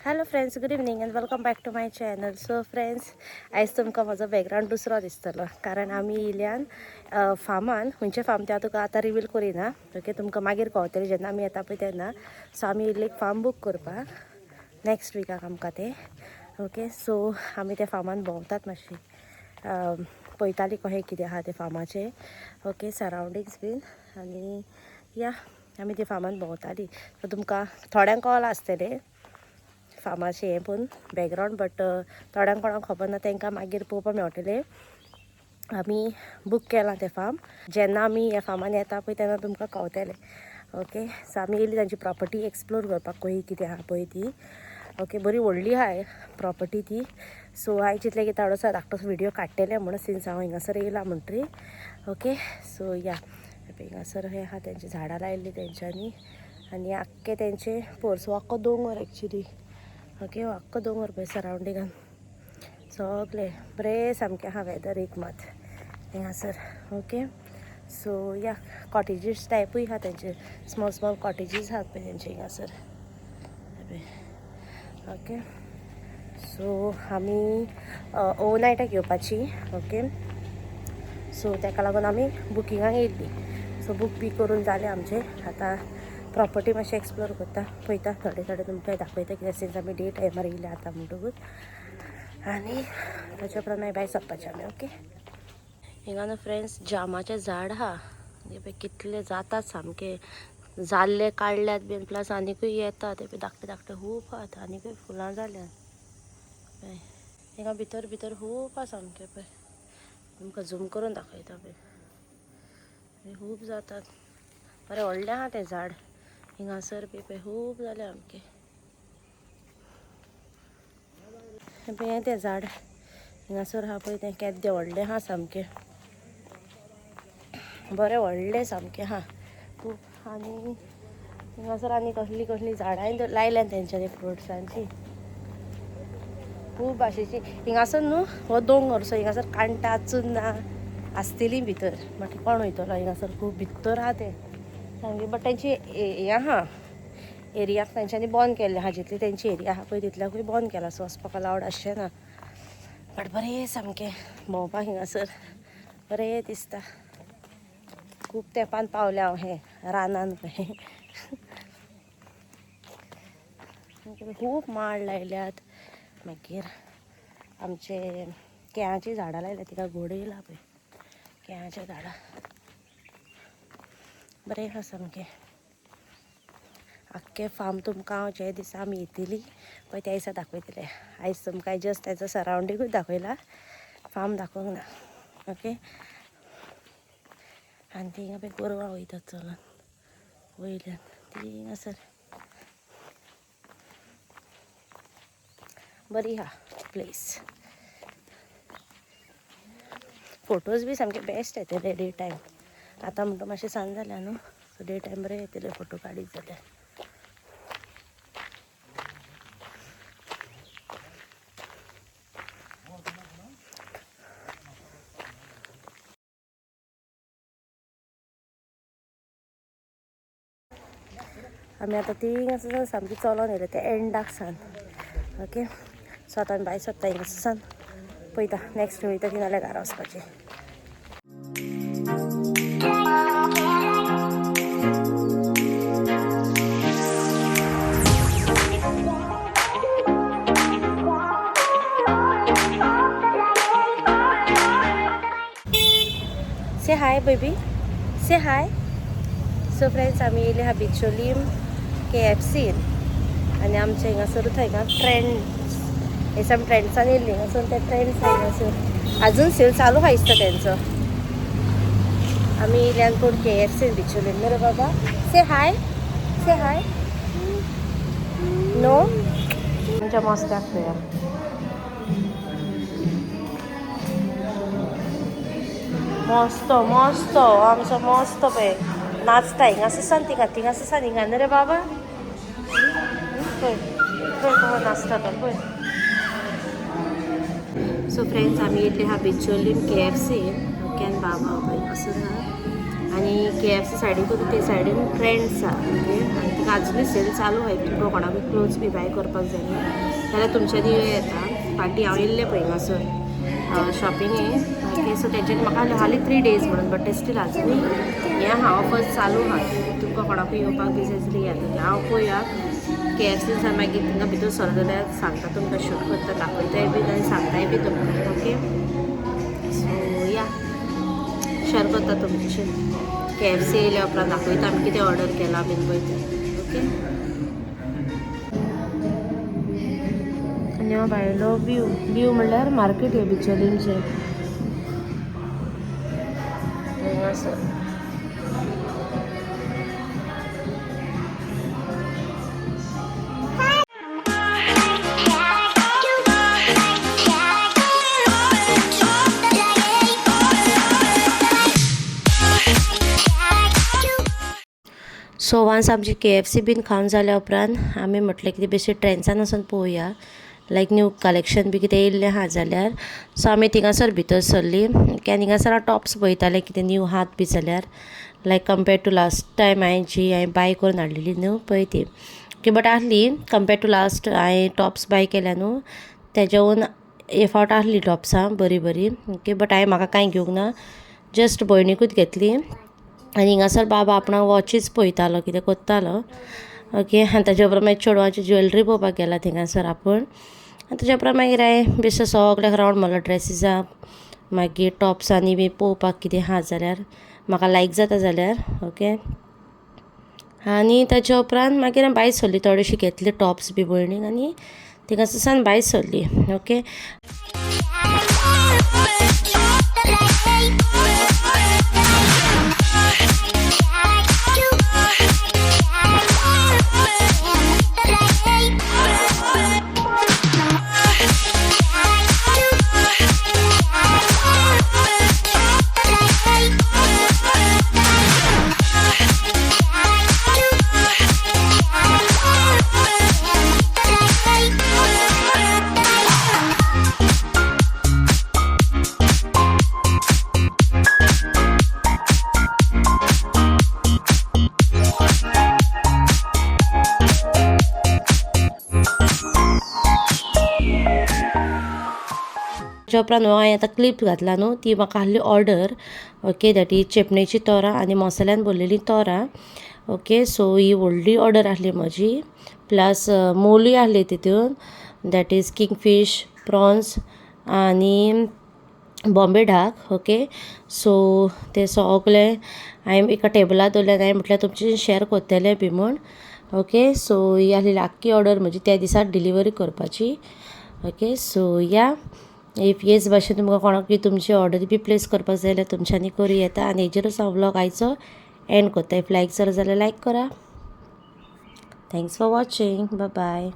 Hello friends, good evening and welcome back to my channel. So friends, आयज तुमकां म्हजो background दुसरो दिसतलो कारण आमी येयल्यान फार्मान. खंयचे फार्म ते तुका आतां रिवील करिना. ओके, तुमकां मागीर कळटलें जेन्ना आमी येता पळय तेन्ना. सो आमी येयल्ले एक फार्म बूक करपाक नेक्स्ट विकाक आमकां ते. ओके, सो आमी त्या फार्मान भोंवतात मातशी, पळयतालीं कशें कितें आहा ते फार्माचें. ओके, सरावंडिंग्स बीन आनी या आमी ते फार्मान भोंवतालीं. सो तुमकां थोड्यांक कळ्ळां आसतलें फार्माचें हें पूण बॅकग्रावंड, बट थोड्यांक कोणाक खबर ना तांकां मागीर पळोवपाक मेळटलें. आमी बूक केलां तें फार्म. जेन्ना आमी ह्या फार्मान येता पळय तेन्ना तुमकां कळटलें. ओके, सो आमी येयली तांची प्रॉपर्टी एक्सप्लोर करपाक कशी कितें आहा पळय ती. ओके, बरी व्हडली आहा प्रॉपर्टी ती. सो हांवें चिंतलें की थोडोसो धाकटोसो व्हिडिओ काडटलें म्हणून, सिन्स हांव हिंगासर येयलां म्हणटरी. ओके, सो या हिंगासर हें आहा तेंची झाडां लायिल्लीं तेंच्यांनी आनी आख्खे तेंचे पोरस हो आख्खो दोंगर एक्चुली. ओके, हो आख्खो दोंगर पळय सरावंडिंगान सगळें बरें सामकें आहा वेदर एक मात हिंगासर. ओके, सो या कॉटेजीस टायपूय आहा तेंचे, स्मॉल स्मॉल कॉटेजीस आहात पळय तेंचे हिंगासर. ओके, सो आमी ओवरनायटाक येवपाची. ओके, सो ताका लागून आमी बुकिंगाक येयल्लीं. सो बूक बी करून जालें आमचें. आतां प्रॉपर्टी मातशें एक्सप्लोर करता, पळयता थोडें थोडें तुमकां दाखयता कित्याक सिन्स आमी डे टायमार येयल्या आतां म्हणटकूच. आनी ताच्या उपरांत मागीर भायर सरपाचें आमी. ओके, हिंगा न्हू फ्रेंड्स जामाचें झाड आहा. हे पळय कितले जातात सामके, जाल्ले काडल्यात बीन, प्लस आनिकूय येता. ते पळय धाकटे धाकटे खूब आहात, आनिकूय फुलां जाल्यात पळय. हिंगा भितर भितर खूब आहा सामकें पळय. तुमकां झूम करून दाखयता पळय, खूब जातात. बरें व्हडलें आहा तें झाड. हिंगासर बी पळय खूब जालें सामकें. हें पळय हें तें झाड हिंगासर आहा पळय तें केदें व्हडलें आहा सामकें. बरें व्हडलें सामकें आहा खूब. आनी हिंगासर आनी कसलीं कसलीं झाडांय लायल्यात तेंच्यांनी फ्रुट्सांची खूब भाशेची. हिंगासर न्हू हो दोंगर, सो हिंगासर काण्टां चुन्नां आसतलीं भितर, बट कोण वयतलो हिंगासर, खूब भितर आहा तें सामकें. बट तेंची हें आहा, एरियाक तेंच्यांनी बंद केल्लें आहा. जितली तेंची एरिया आहा पळय तितल्याकूय बंद केला, सो वचपाक अलावड आसचें ना. बट बरें सामकें भोंवपाक हिंगासर बरें दिसता. खूब तेंपान पावलें हांव हें रानान पळय. खूब माड लायल्यात. मागीर आमचे केळ्याचीं झाडां लायल्यात, तिका घोड येयला पळय. केळ्याचीं झाडां बरें आहा सामकें. आख्खें फार्म तुमकां हांव जे दिसा आमी येतलीं पळय त्या दिसा दाखयतलें. आयज तुमकां जस्ट तेजो सरावंडिंगूच दाखयला, फार्म दाखोवंक ना. ओके, आनी ती हिंगा पळय गोरवां वयतात चलून वयल्यान, ती हिंगासर बरी आहा प्लेस. फोटोज बी सामके बेस्ट येतले डे टायम. आतां म्हणटा मातशें सांज जाल्या न्हू, सो डे टायम बरें येतले फोटो काडीत जाल्यार. आमी आतां ती हिंगासर सामकी चलोन येयले ते एंडाक सान. ओके, सो आतां आमी भायर सरता हिंगासर सान. पळयता नेक्स्ट वयता ती नाल्यार घरा वचपाचें. से हाय बेबी, से हाय. सो फ्रेंड्स आमी येयले आहा बिचोलीम KFCन आनी आमचे हिंगासरूच हांगा ट्रेंड्स, हे सम ट्रेंड्सान येयल्लीं हिंगासर. ते ट्रेंड्स हिंगासर आजून सेल चालू आहा दिसता तेंचो. आमी येयल्यान कोण KFCन बिचोलीन. न्हू रे बाबा, से हाय, से हाय. नो आमच्या मस्त्याक पळया मस्त मस्त आमचो मस्त पळय नाचता हिंगासर सान. थिंगासर सान हिंगा न्हू रे बाबा. पळय पळय कहो नाचता तो पळय. सो फ्रेंड्स आमी येयल्ले आहा बिचोलीम KFCन. ओके, आनी बाबा पळय हिंगासर आहा. आणि KFC सायडीकून ते सायडीन ट्रेंड्स आसा ओके आनी तिका आजुनूय सेल चालू आसा तुमकां कोणाकूय क्लोथ्स बी बाय करपाक जाय जाल्यार तुमच्या दी येता फाटीं हांव येयल्लें पळय हांगासर शॉपिंगेक ओके सो तेंच्यांनी म्हाका हाली 3 days म्हणून बट ते स्टील आजुनूय हें आहा ऑफर्स चालू आहा तुमकां कोणाकूय येवपाक बी जाय जाल्यार येता हांव पळोवया KFC मागीर तिंगा भितर सर जाल्यार सांगता तुमकां शूट करता दाखयताय बी आनी सांगताय बी तुमकां ओके सो या शेअर करता तुमचे KFC येयल्या उपरांत दाखयता आमी कितें ऑर्डर केला बीन पळय तें ओके आनी हांव भायलो व्यू म्हणल्यार मार्केट हे बिचोलींचें हांगासर सो वन्स आमची KFC बीन खावन जाल्या उपरांत आमी म्हटलें कितें बेश्टें ट्रेंड्सान वचून पळोवया लायक न्यू कलेक्शन बी कितें येयल्लें आहा जाल्यार सो आमी थिंगासर भितर सरलीं आनी हिंगासर हांव टॉप्स पळयतालें कितें न्यू आहात बी जाल्यार लायक कंपेर्ड टू लास्ट टायम हांवें बाय करून हाडलेली न्हू पळय ती ओके बट आहली कंपेर्ड टू लास्ट हांवें टॉप्स बाय केल्या न्हू तेज्याहून हे फावट आहली टॉप्सां बरी ओके बट हांवें म्हाका कांय घेवंक ना जस्ट भयणीकूच घेतली आनी हिंगासर बाबा आपणाक वॉचीस पळयतालो कितें कोत्तालो ओके आनी ताजे उपरांत मागीर चेडवाची ज्वेलरी पळोवपाक गेला थिंगासर आपूण आनी ताजे उपरांत मागीर हांवें बेश्टें सगळ्याक रावंड मारलो ड्रेसिसां मागीर टॉप्सांनी बी पळोवपाक कितें आहा जाल्यार म्हाका लायक जाता जाल्यार ओके आनी ताजे उपरांत मागीर हांवें भायर सरली थोडीशी घेतली टॉप्स बी भयणीक आनी थिंगासर सावन भायर सरली ओके ताच्या उपरांत हांवें आतां क्लिप घातला न्हू ती म्हाका आहली ऑर्डर ओके दॅट इज चेपणेची तोरां आनी मसाल्यान भरलेलीं तोरां ओके सो ही व्हडली ऑर्डर आहली म्हजी प्लस मोलूय आहली तितून दॅट इज किंगफीश प्रॉन्स आनी बॉम्बे डाक ओके सो ते सगळे हांवें एका टेबलार दवरलें हांवें म्हटल्यार तुमचे शेअर कोत्तेलें बी म्हूण ओके सो ही आहली आख्खी ऑर्डर म्हजी त्या दिसा डिलिव्हरी करपाची ओके सो या इफ हेच भाशेन तुमकां कोणाकूय तुमची ऑर्डर बी प्लेस करपाक जाय जाल्यार तुमच्यांनी करूं येता आनी हेजेरूच हांव व्लॉग आयचो एंड कोत्ता इफ लायक जालो जाल्यार लायक करा थँक्स फॉर वॉचिंग बाय